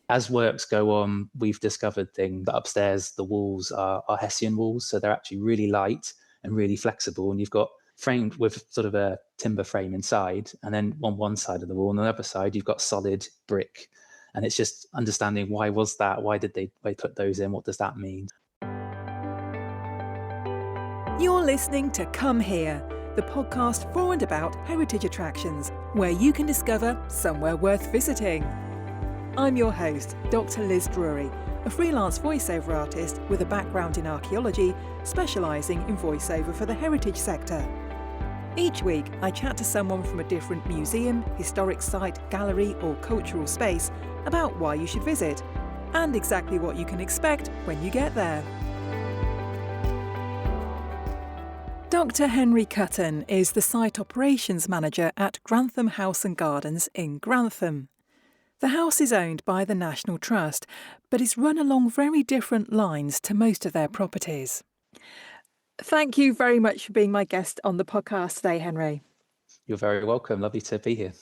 as works go on, we've discovered things that upstairs, the walls are Hessian walls. So they're actually really light and really flexible. And you've got framed with sort of a timber frame inside. And then on one side of the wall, on the other side, you've got solid brick. And it's just understanding why was that? Why did they put those in? What does that mean? You're listening to Come Here, the podcast for and about heritage attractions, where you can discover somewhere worth visiting. I'm your host, Dr. Liz Drury, a freelance voiceover artist with a background in archaeology, specialising in voiceover for the heritage sector. Each week, I chat to someone from a different museum, historic site, gallery or cultural space about why you should visit, and exactly what you can expect when you get there. Dr. Henry Cutton is the Site Operations Manager at Grantham House and Gardens in Grantham. The house is owned by the National Trust, but is run along very different lines to most of their properties. Thank you very much for being my guest on the podcast today, Henry. You're very welcome. Lovely to be here.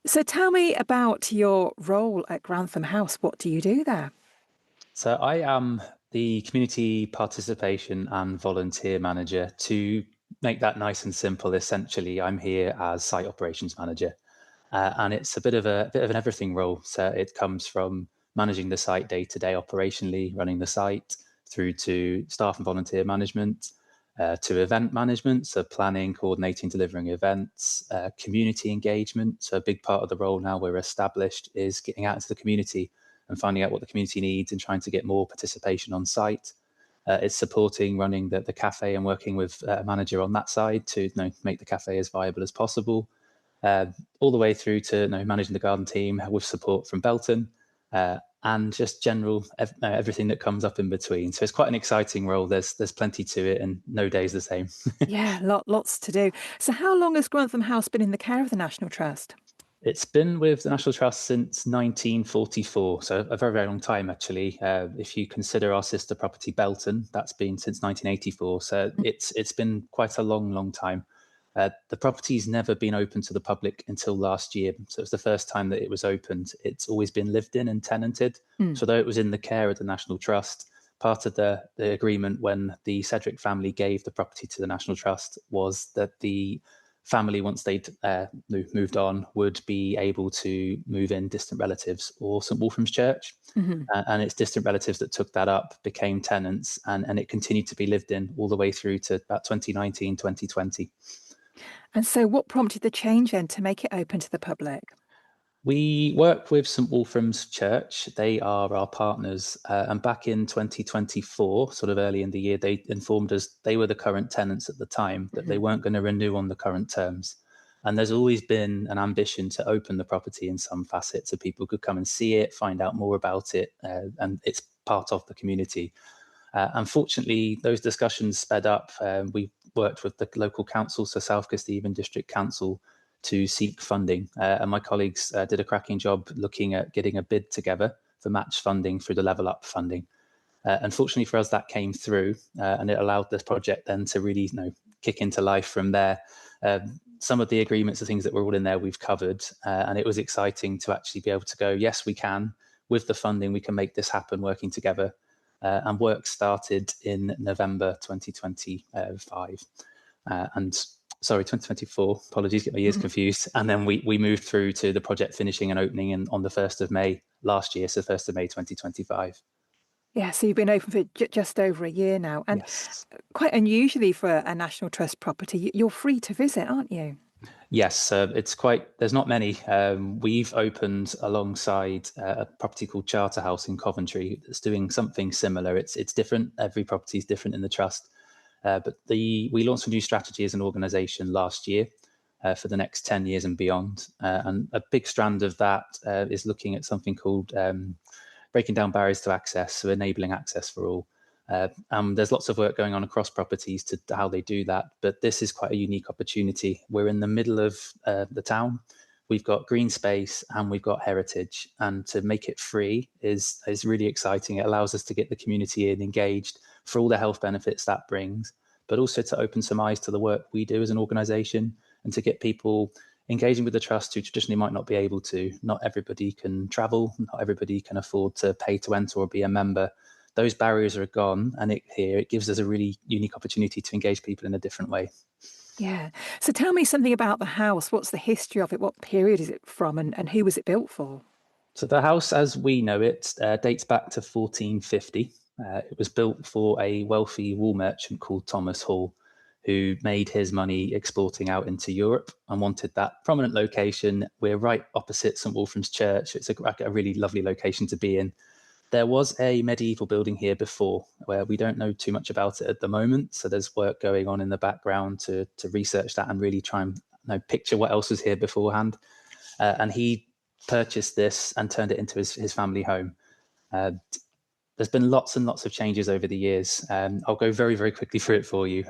So tell me about your role at Grantham House. What do you do there? So I am the Community Participation and Volunteer Manager. To make that nice and simple, essentially, I'm here as Site Operations Manager. And it's a bit of an everything role. So it comes from managing the site day to day operationally, running the site, through to staff and volunteer management, to event management, so planning, coordinating, delivering events, community engagement. So a big part of the role now we're established is getting out into the community and finding out what the community needs and trying to get more participation on site. It's supporting running the cafe and working with a manager on that side to make the cafe as viable as possible. All the way through to managing the garden team with support from Belton, and just general everything that comes up in between. So it's quite an exciting role. There's plenty to it, and no day's the same. Yeah, lots to do. So how long has Grantham House been in the care of the National Trust? It's been with the National Trust since 1944, so a very, very long time, actually. If you consider our sister property, Belton, that's been since 1984. So it's been quite a long time. The property's never been open to the public until last year. So it's the first time that it was opened. It's always been lived in and tenanted. So though it was in the care of the National Trust, part of the agreement when the Cedric family gave the property to the National Trust was that the family, once they'd moved on, would be able to move in distant relatives or St Wolfram's Church. And it's distant relatives that took that up, became tenants, and it continued to be lived in all the way through to about 2019, 2020. And so what prompted the change then to make it open to the public? We work with St Wolfram's Church. They are our partners. And back in 2024, sort of early in the year, they informed us they were the current tenants at the time, that they weren't going to renew on the current terms. And there's always been an ambition to open the property in some facet so people could come and see it, find out more about it, and it's part of the community. Unfortunately, those discussions sped up. We worked with the local council, so South Kesteven District Council, to seek funding. And my colleagues did a cracking job looking at getting a bid together for match funding through the Level Up funding. Unfortunately for us, that came through, and it allowed this project then to really kick into life from there. Some of the agreements, the things that were all in there, we've covered. And it was exciting to actually be able to go, yes, we can. With the funding, we can make this happen working together. And work started in November 2025. 2024. Apologies, get my years confused. And then we moved through to the project finishing and opening on the 1st of May last year, so 1st of May 2025. Yeah, so you've been open for just over a year now. And yes. Quite unusually for a National Trust property, you're free to visit, aren't you? Yes, there's not many. We've opened alongside a property called Charterhouse in Coventry that's doing something similar. It's different. Every property is different in the trust. But we launched a new strategy as an organisation last year for the next 10 years and beyond. And a big strand of that is looking at something called breaking down barriers to access, so enabling access for all. There's lots of work going on across properties to how they do that, but this is quite a unique opportunity. We're in the middle of the town. We've got green space and we've got heritage, and to make it free is really exciting. It allows us to get the community in engaged for all the health benefits that brings, but also to open some eyes to the work we do as an organisation and to get people engaging with the trust who traditionally might not be able to. Not everybody can travel, not everybody can afford to pay to enter or be a member. Those barriers are gone, and it gives us a really unique opportunity to engage people in a different way. Yeah. So tell me something about the house. What's the history of it? What period is it from, and who was it built for? So the house, as we know it, dates back to 1450. It was built for a wealthy wool merchant called Thomas Hall, who made his money exporting out into Europe and wanted that prominent location. We're right opposite St Wolfram's Church. It's a really lovely location to be in. There was a medieval building here before, where we don't know too much about it at the moment. So there's work going on in the background to research that and really try and picture what else was here beforehand. And he purchased this and turned it into his family home. Uh, there's been lots and lots of changes over the years. I'll go very, very quickly through it for you.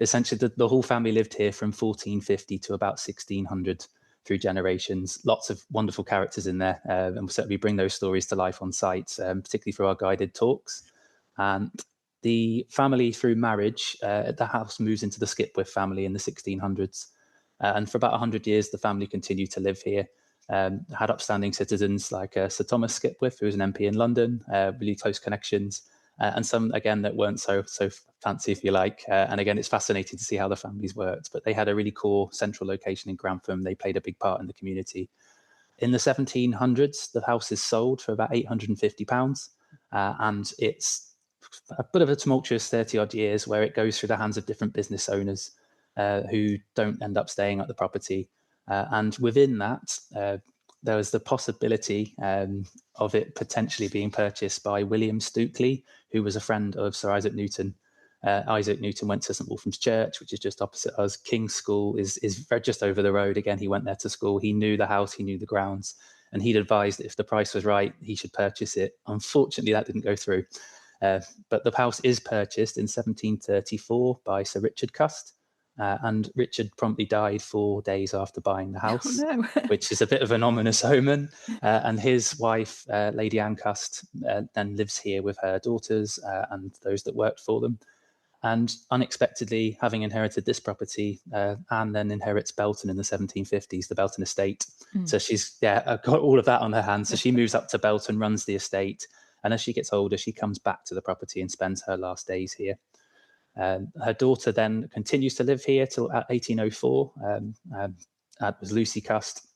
Essentially, the whole family lived here from 1450 to about 1600 through generations. Lots of wonderful characters in there, and we'll certainly bring those stories to life on site, particularly through our guided talks. And the family, through marriage, the house moves into the Skipwith family in the 1600s. And for about 100 years, the family continued to live here. Had upstanding citizens like Sir Thomas Skipwith, who was an MP in London, really close connections, and some, again, that weren't so fancy, if you like. And again, it's fascinating to see how the families worked, but they had a really core central location in Grantham. They played a big part in the community. In the 1700s, the house is sold for about £850, and it's a bit of a tumultuous 30-odd years where it goes through the hands of different business owners who don't end up staying at the property. And within that, there was the possibility of it potentially being purchased by William Stukeley, who was a friend of Sir Isaac Newton. Isaac Newton went to St Wolfram's Church, which is just opposite us. King's School is just over the road. Again, he went there to school. He knew the house, he knew the grounds, and he'd advised that if the price was right, he should purchase it. Unfortunately, that didn't go through. But the house is purchased in 1734 by Sir Richard Cust. And Richard promptly died 4 days after buying the house, Oh, no. which is a bit of an ominous omen. And his wife, Lady Anne Cust, then lives here with her daughters and those that worked for them. And unexpectedly, having inherited this property, Anne then inherits Belton in the 1750s, the Belton estate. So she's got all of that on her hands. So she moves up to Belton, runs the estate. And as she gets older, she comes back to the property and spends her last days here. Her daughter then continues to live here till 1804. That was Lucy Cust,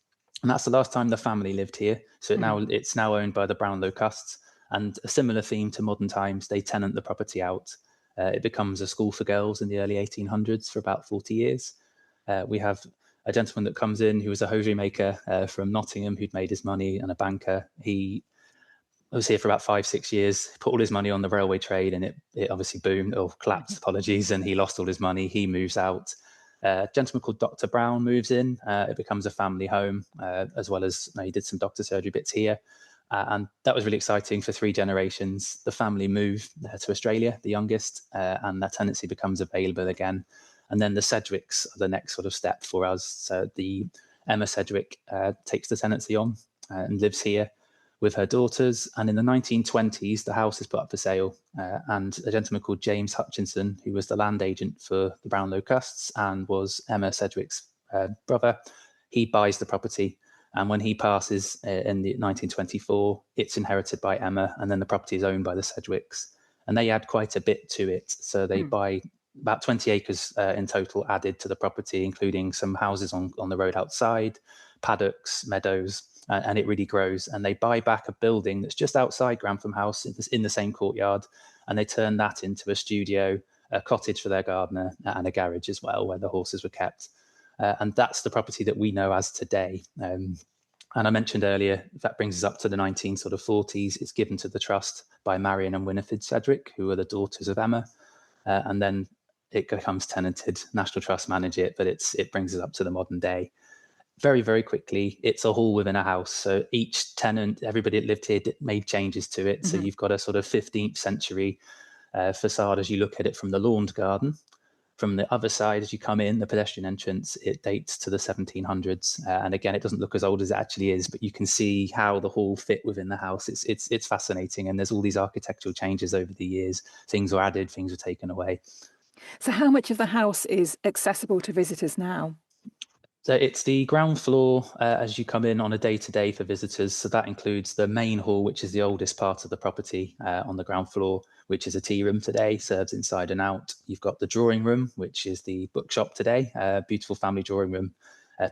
and that's the last time the family lived here. So it's now owned by the Brownlow Custs, and a similar theme to modern times. They tenant the property out. It becomes a school for girls in the early 1800s for about 40 years. We have a gentleman that comes in who was a hosiery maker from Nottingham, who'd made his money, and a banker. He was here for about 5-6 years, put all his money on the railway trade, and it obviously boomed or collapsed, apologies, and he lost all his money. He moves out. A gentleman called Dr. Brown moves in. It becomes a family home, as well as he did some doctor surgery bits here. And that was really exciting for 3 generations. The family moved to Australia, the youngest, and that tenancy becomes available again. And then the Sedgwicks are the next sort of step for us. So the Emma Sedgwick takes the tenancy on and lives here with her daughters. And in the 1920s, the house is put up for sale. And a gentleman called James Hutchinson, who was the land agent for the Brownlow Custs and was Emma Sedgwick's brother, he buys the property. And when he passes in 1924, it's inherited by Emma, and then the property is owned by the Sedgwicks. And they add quite a bit to it. So they buy about 20 acres in total added to the property, including some houses on the road outside, paddocks, meadows, and it really grows. And they buy back a building that's just outside Grantham House in the same courtyard, and they turn that into a studio, a cottage for their gardener, and a garage as well, where the horses were kept. And that's the property that we know as today. And I mentioned earlier, that brings us up to the 1940s. It's given to the trust by Marion and Winifred Sedgwick, who are the daughters of Emma. And then it becomes tenanted. National Trust manage it, but it brings us up to the modern day. Very, very quickly, it's a hall within a house. So each tenant, everybody that lived here made changes to it. So you've got a sort of 15th century facade as you look at it from the lawned garden. From the other side, as you come in, the pedestrian entrance, it dates to the 1700s. And again, it doesn't look as old as it actually is, but you can see how the hall fit within the house. It's fascinating. And there's all these architectural changes over the years. Things were added, things were taken away. So how much of the house is accessible to visitors now? So it's the ground floor as you come in on a day-to-day for visitors. So that includes the main hall, which is the oldest part of the property on the ground floor, which is a tea room today, serves inside and out. You've got the drawing room, which is the bookshop today, beautiful family drawing room,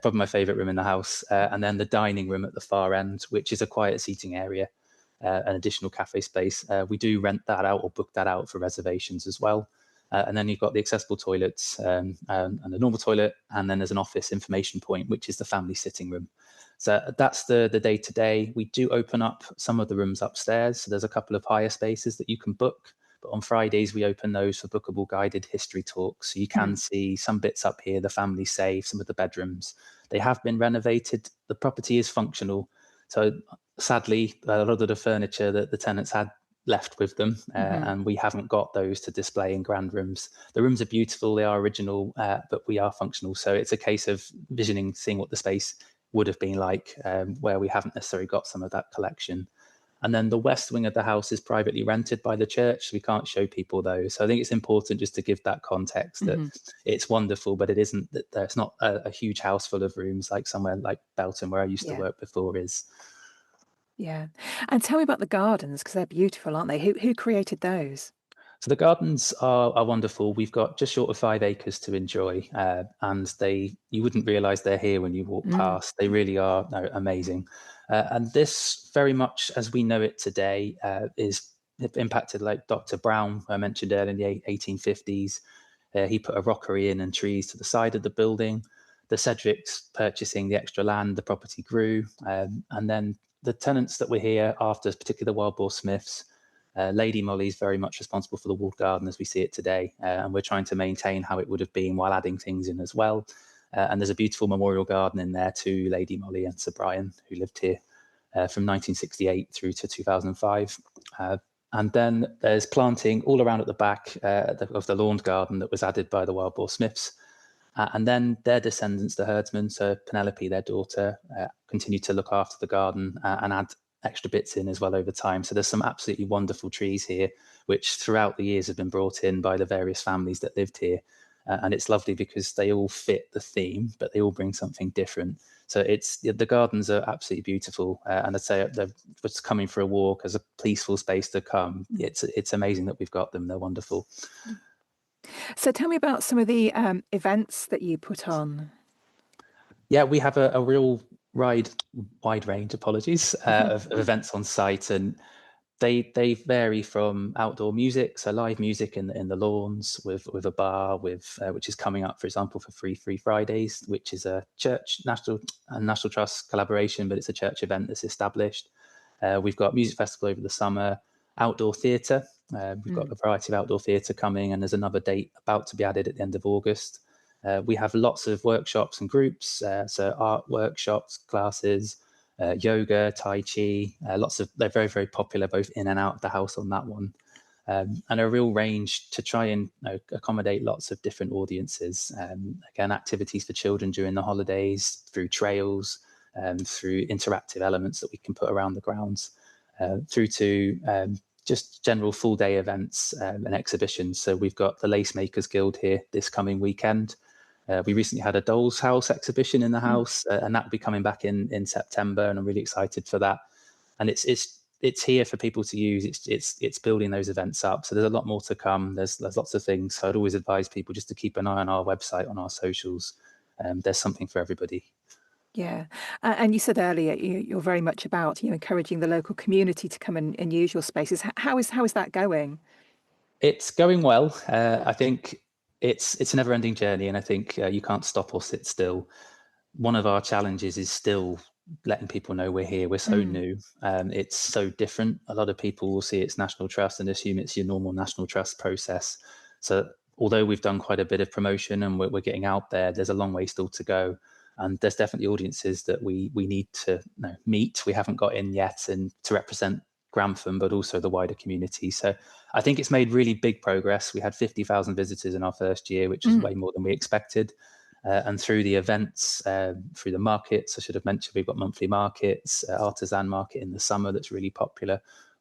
probably my favourite room in the house. And then the dining room at the far end, which is a quiet seating area, an additional cafe space. We do rent that out or book that out for reservations as well. And then you've got the accessible toilets and the normal toilet, and then there's an office information point, which is the family sitting room. So that's the day-to-day. We do open up some of the rooms upstairs. So there's a couple of higher spaces that you can book. But on Fridays, we open those for bookable guided history talks. So you can see some bits up here, the family safe, some of the bedrooms. They have been renovated. The property is functional. So sadly, a lot of the furniture that the tenants had left with them, and we haven't got those to display in grand rooms. The rooms are beautiful, they are original, but we are functional. So it's a case of visioning, seeing what the space would have been like, where we haven't necessarily got some of that collection. And then the west wing of the house is privately rented by the church. So we can't show people those. So I think it's important just to give that context that it's wonderful, but it isn't that there's not a huge house full of rooms like somewhere like Belton, where I used to work before, is. Yeah. And tell me about the gardens, because they're beautiful, aren't they? Who created those? So the gardens are wonderful. We've got just short of 5 acres to enjoy, and you wouldn't realise they're here when you walk past. They really are amazing. And this, very much as we know it today, is impacted, like Dr. Brown I mentioned earlier, in the 1850s. He put a rockery in and trees to the side of the building. The Cedric's purchasing the extra land, the property grew. And then the tenants that were here after, particularly the Wild Boar Smiths, Lady Molly is very much responsible for the walled garden as we see it today, and we're trying to maintain how it would have been while adding things in as well. And there's a beautiful memorial garden in there to Lady Molly and Sir Brian, who lived here from 1968 through to 2005. And then there's planting all around at the back of the lawn garden that was added by the Wild Boar Smiths. And then their descendants, the herdsmen, so Penelope, their daughter, continued to look after the garden and add extra bits in as well over time. So there's some absolutely wonderful trees here, which throughout the years have been brought in by the various families that lived here. And it's lovely because they all fit the theme, but they all bring something different. So the gardens are absolutely beautiful. And I'd say they're just coming for a walk as a peaceful space to come. It's amazing that we've got them. They're wonderful. So tell me about some of the events that you put on. Yeah, we have a real wide range, of events on site, and they vary from outdoor music, so live music in the lawns with a bar which is coming up, for example, for Free Fridays, which is a church National Trust collaboration, but it's a church event that's established. We've got music festival over the summer, outdoor theatre. We've got a variety of outdoor theatre coming, and there's another date about to be added at the end of August. We have lots of workshops and groups, so art workshops, classes, yoga, Tai Chi, they're very, very popular both in and out of the house on that one. And a real range to try and accommodate lots of different audiences. Again, activities for children during the holidays, through trails, through interactive elements that we can put around the grounds, through to just general full day events and exhibitions. So we've got the Lace Makers Guild here this coming weekend. We recently had a Doll's House exhibition in the house, and that will be coming back in September, and I'm really excited for that. And it's here for people to use. It's building those events up. So there's a lot more to come. There's lots of things. So I'd always advise people just to keep an eye on our website, on our socials. There's something for everybody. Yeah. And you said earlier you're very much about encouraging the local community to come and use your spaces. How is that going? It's going well. I think it's a never-ending journey, and I think you can't stop or sit still. One of our challenges is still letting people know we're here. We're so new. It's so different. A lot of people will see it's National Trust and assume it's your normal National Trust process. So although we've done quite a bit of promotion and we're getting out there, there's a long way still to go. And there's definitely audiences that we need to meet. We haven't got in yet, and to represent Grantham, but also the wider community. So I think it's made really big progress. We had 50,000 visitors in our first year, which is way more than we expected. And through the events, through the markets, I should have mentioned we've got monthly markets, artisan market in the summer that's really popular.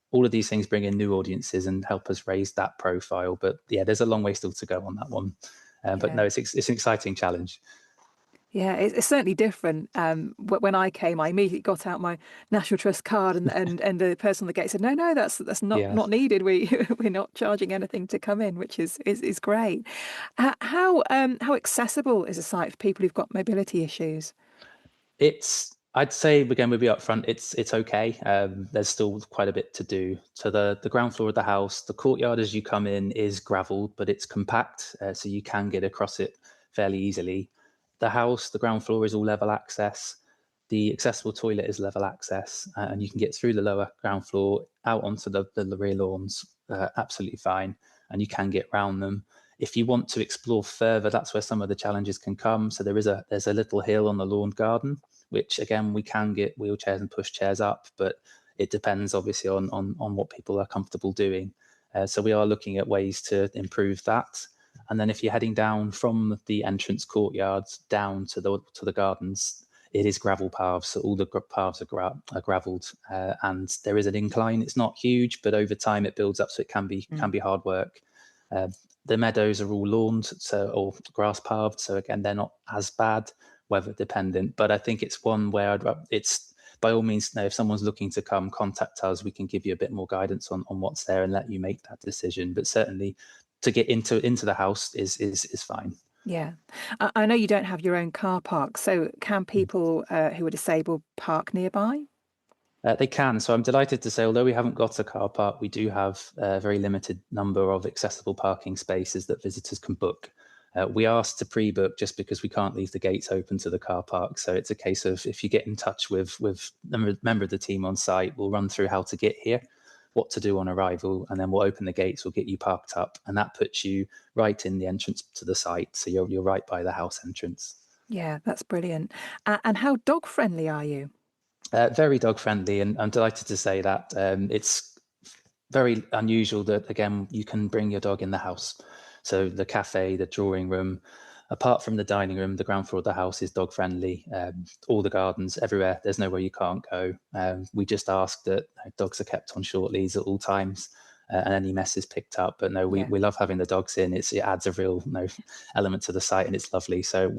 All of these things bring in new audiences and help us raise that profile. But yeah, there's a long way still to go on that one. But no, it's an exciting challenge. Yeah, it's certainly different. When I came, I immediately got out my National Trust card, and the person on the gate said, "No, no, that's Yeah. not needed. We're not charging anything to come in," which is great. How accessible is a site for people who've got mobility issues? I'd say again, we'll be upfront. It's okay. There's still quite a bit to do. So the ground floor of the house, the courtyard as you come in is gravelled, but it's compact, so you can get across it fairly easily. The house, the ground floor is all level access. The accessible toilet is level access, and you can get through the lower ground floor out onto the rear lawns absolutely fine, and you can get round them. If you want to explore further, that's where some of the challenges can come. So there's a little hill on the lawn garden, which again we can get wheelchairs and push chairs up, but it depends obviously on what people are comfortable doing. So we are looking at ways to improve that. And then if you're heading down from the entrance courtyards down to the gardens, it is gravel paths. So all the paths are gravelled, and there is an incline. It's not huge, but over time it builds up, so it can be hard work. Uh, the meadows are all lawned, or grass paved, so again they're not as bad, weather dependent. But I think it's one where it's by all means, if someone's looking to come, contact us. We can give you a bit more guidance on what's there and let you make that decision. But certainly, to get into the house is fine. Yeah, I know you don't have your own car park, so can people who are disabled park nearby? They can. So I'm delighted to say, although we haven't got a car park, we do have a very limited number of accessible parking spaces that visitors can book. We asked to pre-book just because we can't leave the gates open to the car park. So it's a case of if you get in touch with a member of the team on site, we'll run through how to get here, what to do on arrival, and then we'll open the gates, we'll get you parked up, and that puts you right in the entrance to the site. So you're right by the house entrance. Yeah, that's brilliant. And how dog friendly are you? Very dog friendly, and I'm delighted to say that it's very unusual that again you can bring your dog in the house. So the cafe, the drawing room, apart from the dining room, the ground floor of the house is dog friendly. All the gardens, everywhere. There's nowhere you can't go. We just ask that dogs are kept on short leads at all times. And any mess is picked up. But no, Yeah. we love having the dogs in. It adds a real element to the site, and it's lovely. So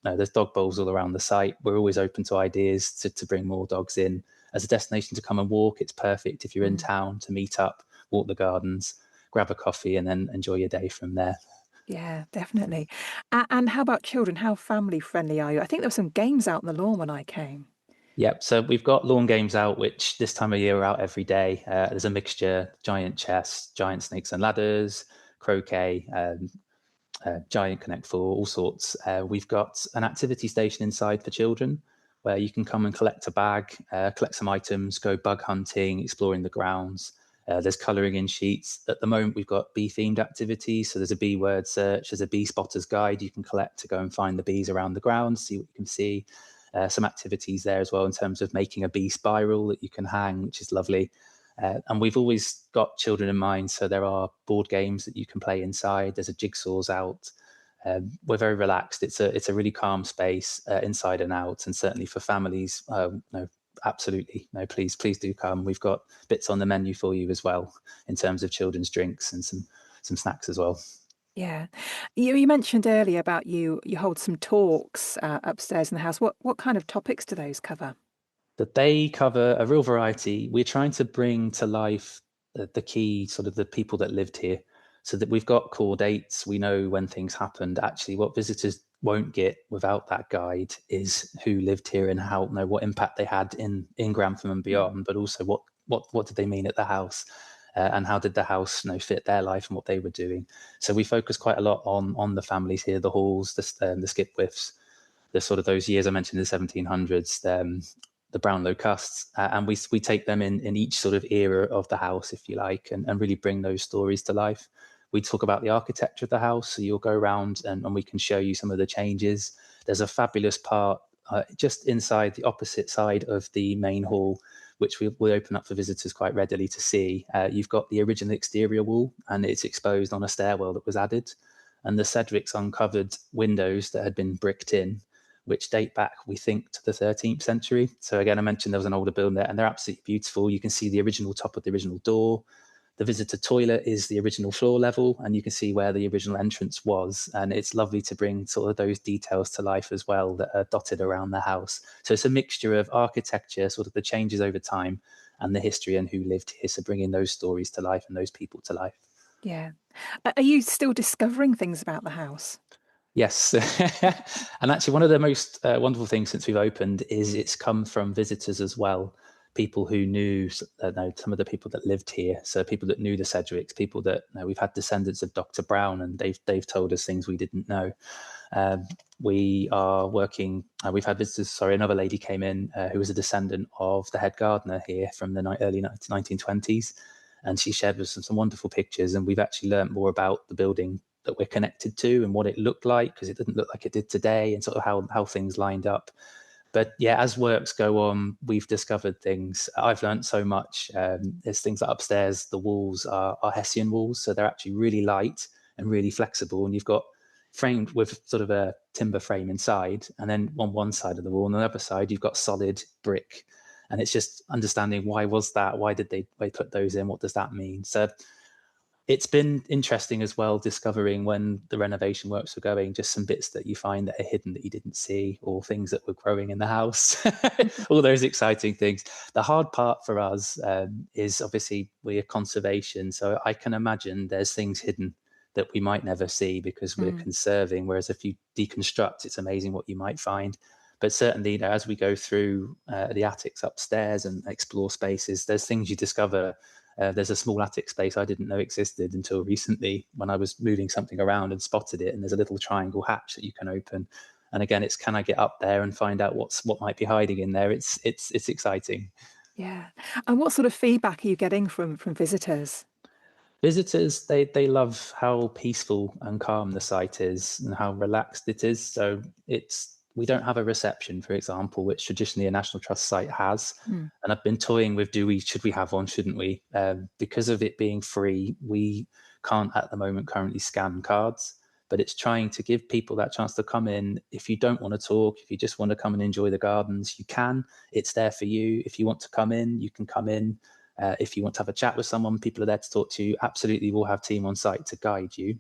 there's dog bowls all around the site. We're always open to ideas to bring more dogs in as a destination to come and walk. It's perfect if you're in town to meet up, walk the gardens, grab a coffee, and then enjoy your day from there. Yeah, definitely. And how about children? How family friendly are you? I think there were some games out on the lawn when I came. Yep. So we've got lawn games out, which this time of year are out every day. There's a mixture: giant chess, giant snakes and ladders, croquet, giant Connect Four, all sorts. We've got an activity station inside for children where you can come and collect a bag, collect some items, go bug hunting, exploring the grounds. There's colouring in sheets. At the moment, we've got bee-themed activities. So there's a bee word search, there's a bee spotter's guide you can collect to go and find the bees around the ground, see what you can see. Some activities there as well in terms of making a bee spiral that you can hang, which is lovely. And we've always got children in mind. So there are board games that you can play inside. There's a jigsaws out. We're very relaxed. It's a really calm space inside and out. And certainly for families, no, absolutely. No, please do come. We've got bits on the menu for you as well in terms of children's drinks and some snacks as well. Yeah. You mentioned earlier about you hold some talks upstairs in the house. What kind of topics do those cover? That they cover a real variety. We're trying to bring to life the key sort of the people that lived here, so that we've got core dates. We know when things happened. Actually, what visitors won't get without that guide is who lived here and how, what impact they had in Grantham and beyond, but also what did they mean at the house. And how did the house fit their life and what they were doing? So we focus quite a lot on the families here, the halls, the skipwiths, the sort of those years I mentioned in the 1700s, the Brownlow custs, and we take them in each sort of era of the house, if you like, and really bring those stories to life. We talk about the architecture of the house, so you'll go around and we can show you some of the changes. There's a fabulous part just inside the opposite side of the main hall, which we open up for visitors quite readily to see. You've got the original exterior wall, and it's exposed on a stairwell that was added. And the Cedric's uncovered windows that had been bricked in, which date back, we think, to the 13th century. So again, I mentioned there was an older building there, and they're absolutely beautiful. You can see the original top of the original door. The visitor toilet is the original floor level, and you can see where the original entrance was. And it's lovely to bring sort of those details to life as well that are dotted around the house. So it's a mixture of architecture, sort of the changes over time, and the history and who lived here. So bringing those stories to life and those people to life. Yeah. Are you still discovering things about the house? Yes. And actually, one of the most wonderful things since we've opened is it's come from visitors as well. People who knew some of the people that lived here. So people that knew the Sedgwicks, people that we've had descendants of Dr. Brown, and they've told us things we didn't know. We are working, we've had visitors, another lady came in who was a descendant of the head gardener here from the early 1920s. And she shared with us some wonderful pictures. And we've actually learned more about the building that we're connected to and what it looked like, because it didn't look like it did today, and sort of how things lined up. But yeah, as works go on, we've discovered things. I've learned so much. There's things like upstairs, the walls are Hessian walls, so they're actually really light and really flexible, and you've got framed with sort of a timber frame inside, and then on one side of the wall, and on the other side you've got solid brick. And it's just understanding why was that, why did they put those in, what does that mean? So it's been interesting as well, discovering when the renovation works were going, just some bits that you find that are hidden that you didn't see, or things that were growing in the house, all those exciting things. The hard part for us is obviously we're conservation. So I can imagine there's things hidden that we might never see because we're conserving. Whereas if you deconstruct, it's amazing what you might find. But certainly, as we go through the attics upstairs and explore spaces, there's things you discover. There's a small attic space I didn't know existed until recently, when I was moving something around and spotted it. And there's a little triangle hatch that you can open. And again, it's, can I get up there and find out what might be hiding in there? It's exciting. Yeah. And what sort of feedback are you getting from visitors? Visitors, they love how peaceful and calm the site is and how relaxed it is. So we don't have a reception, for example, which traditionally a National Trust site has. And I've been toying with, should we have one, shouldn't we? Because of it being free, we can't at the moment currently scan cards, but it's trying to give people that chance to come in. If you don't want to talk, if you just want to come and enjoy the gardens, you can. It's there for you. If you want to come in, you can come in. If you want to have a chat with someone, people are there to talk to you. Absolutely, we'll have team on site to guide you.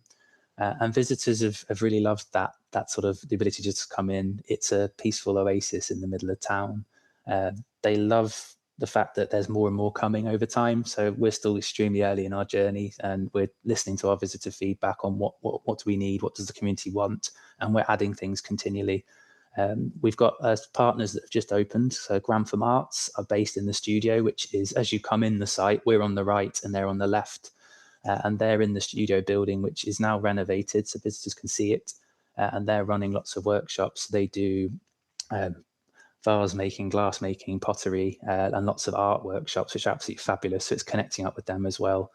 And visitors have really loved that sort of the ability to just come in. It's a peaceful oasis in the middle of town. They love the fact that there's more and more coming over time. So we're still extremely early in our journey, and we're listening to our visitor feedback on what do we need, what does the community want, and we're adding things continually. We've got partners that have just opened. So Grantham Arts are based in the studio, which is, as you come in the site, we're on the right and they're on the left. And they're in the studio building, which is now renovated so visitors can see it. And they're running lots of workshops. They do vase making, glass making, pottery, and lots of art workshops, which are absolutely fabulous. So it's connecting up with them as well.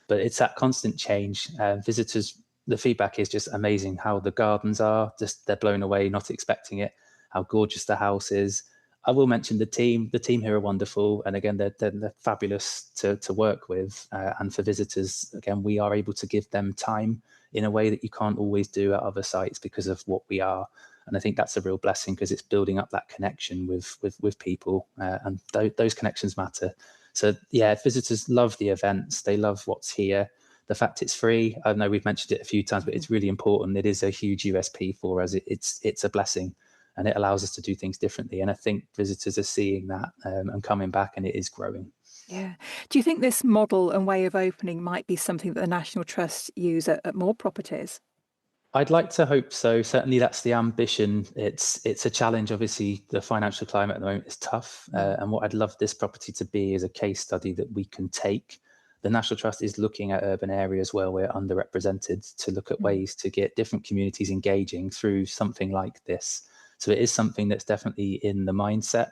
But it's that constant change. Visitors, the feedback is just amazing. How the gardens are, just they're blown away, not expecting it. How gorgeous the house is. I will mention the team. The team here are wonderful, and again, they're fabulous to work with. And for visitors, again, we are able to give them time in a way that you can't always do at other sites because of what we are. And I think that's a real blessing, because it's building up that connection with people, and those connections matter. So yeah, visitors love the events. They love what's here. The fact it's free, I know we've mentioned it a few times, but it's really important. It is a huge USP for us. It's a blessing, and it allows us to do things differently. And I think visitors are seeing that and coming back, and it is growing. Yeah. Do you think this model and way of opening might be something that the National Trust use at more properties? I'd like to hope so. Certainly, that's the ambition. It's a challenge. Obviously, the financial climate at the moment is tough. And what I'd love this property to be is a case study that we can take. The National Trust is looking at urban areas where we're underrepresented, to look at ways to get different communities engaging through something like this. So it is something that's definitely in the mindset.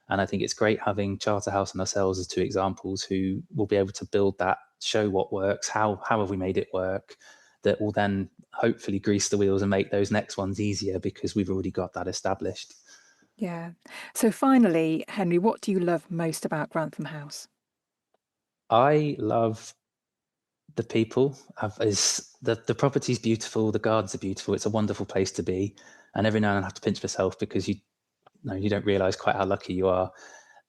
And I think it's great having Charterhouse and ourselves as two examples who will be able to build that, show what works, how have we made it work, that will then hopefully grease the wheels and make those next ones easier, because we've already got that established. Yeah. So finally, Henry, what do you love most about Grantham House? I love the people. The property's beautiful, the gardens are beautiful. It's a wonderful place to be. And every now and then I have to pinch myself, because you don't realise quite how lucky you are.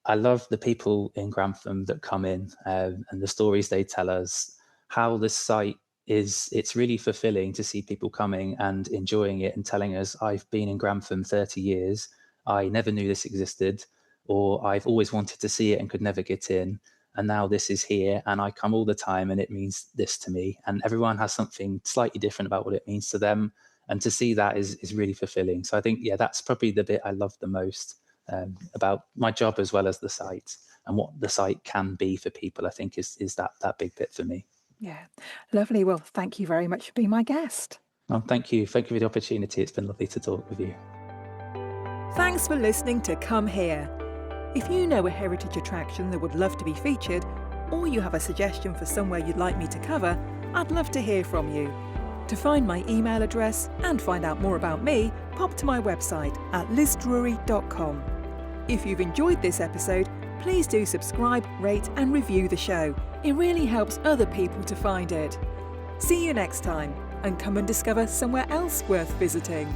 I love the people in Grantham that come in, and the stories they tell us, how the site it's really fulfilling to see people coming and enjoying it and telling us, I've been in Grantham 30 years, I never knew this existed, or I've always wanted to see it and could never get in. And now this is here and I come all the time and it means this to me. And everyone has something slightly different about what it means to them. And to see that is really fulfilling. So I think, yeah, that's probably the bit I love the most about my job as well as the site, and what the site can be for people, I think is that big bit for me. Yeah, lovely. Well, thank you very much for being my guest. Thank you for the opportunity. It's been lovely to talk with you. Thanks for listening to Come Here. If you know a heritage attraction that would love to be featured, or you have a suggestion for somewhere you'd like me to cover, I'd love to hear from you. To find my email address and find out more about me, pop to my website at lizdrury.com. If you've enjoyed this episode, please do subscribe, rate and review the show. It really helps other people to find it. See you next time, and come and discover somewhere else worth visiting.